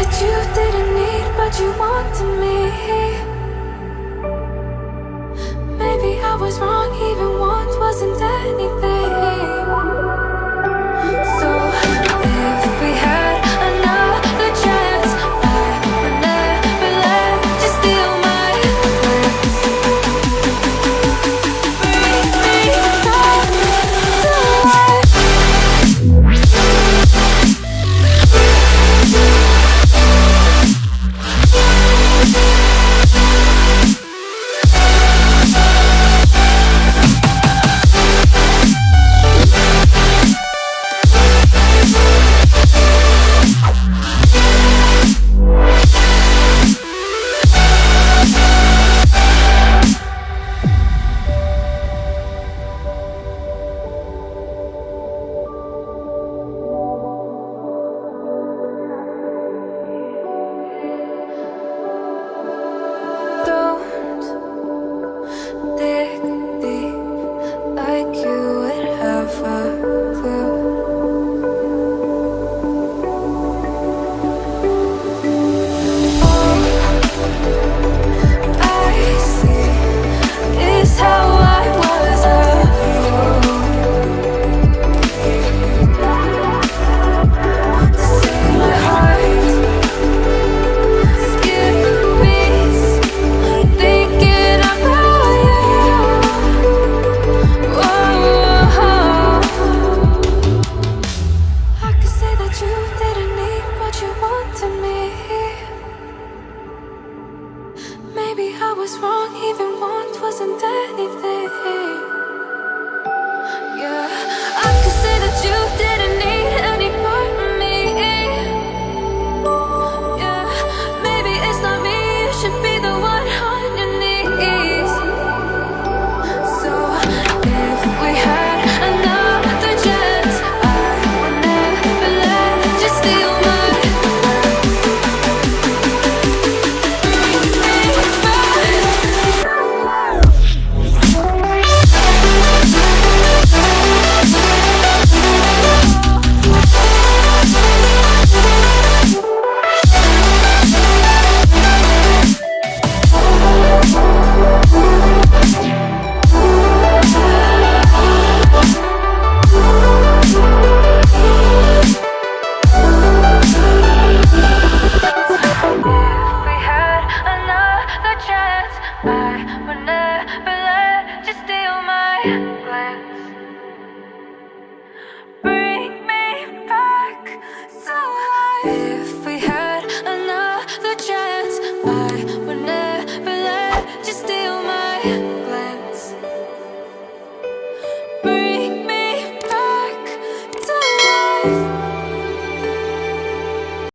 that you didn't need, but you wanted me. Maybe I was wrong, even want wasn't anything. So if we had another chance, I would never let you steal my glance. Bring me back to life. Don't dig deep like you would have a clue. All I see is how I was a fool to see my heart skip beats thinking about you. Whoa. I could say that you didn't need, but you wanted me. Maybe I was wrong, even want wasn't anything. Yeah, I could say that you didn't need any part of me. Yeah, maybe it's not me, you should be the one on your knees. So if we had another chance, I would never let you steal my glance. Bring me If we had another chance, I would never let you steal my glance. Bring me back to life. If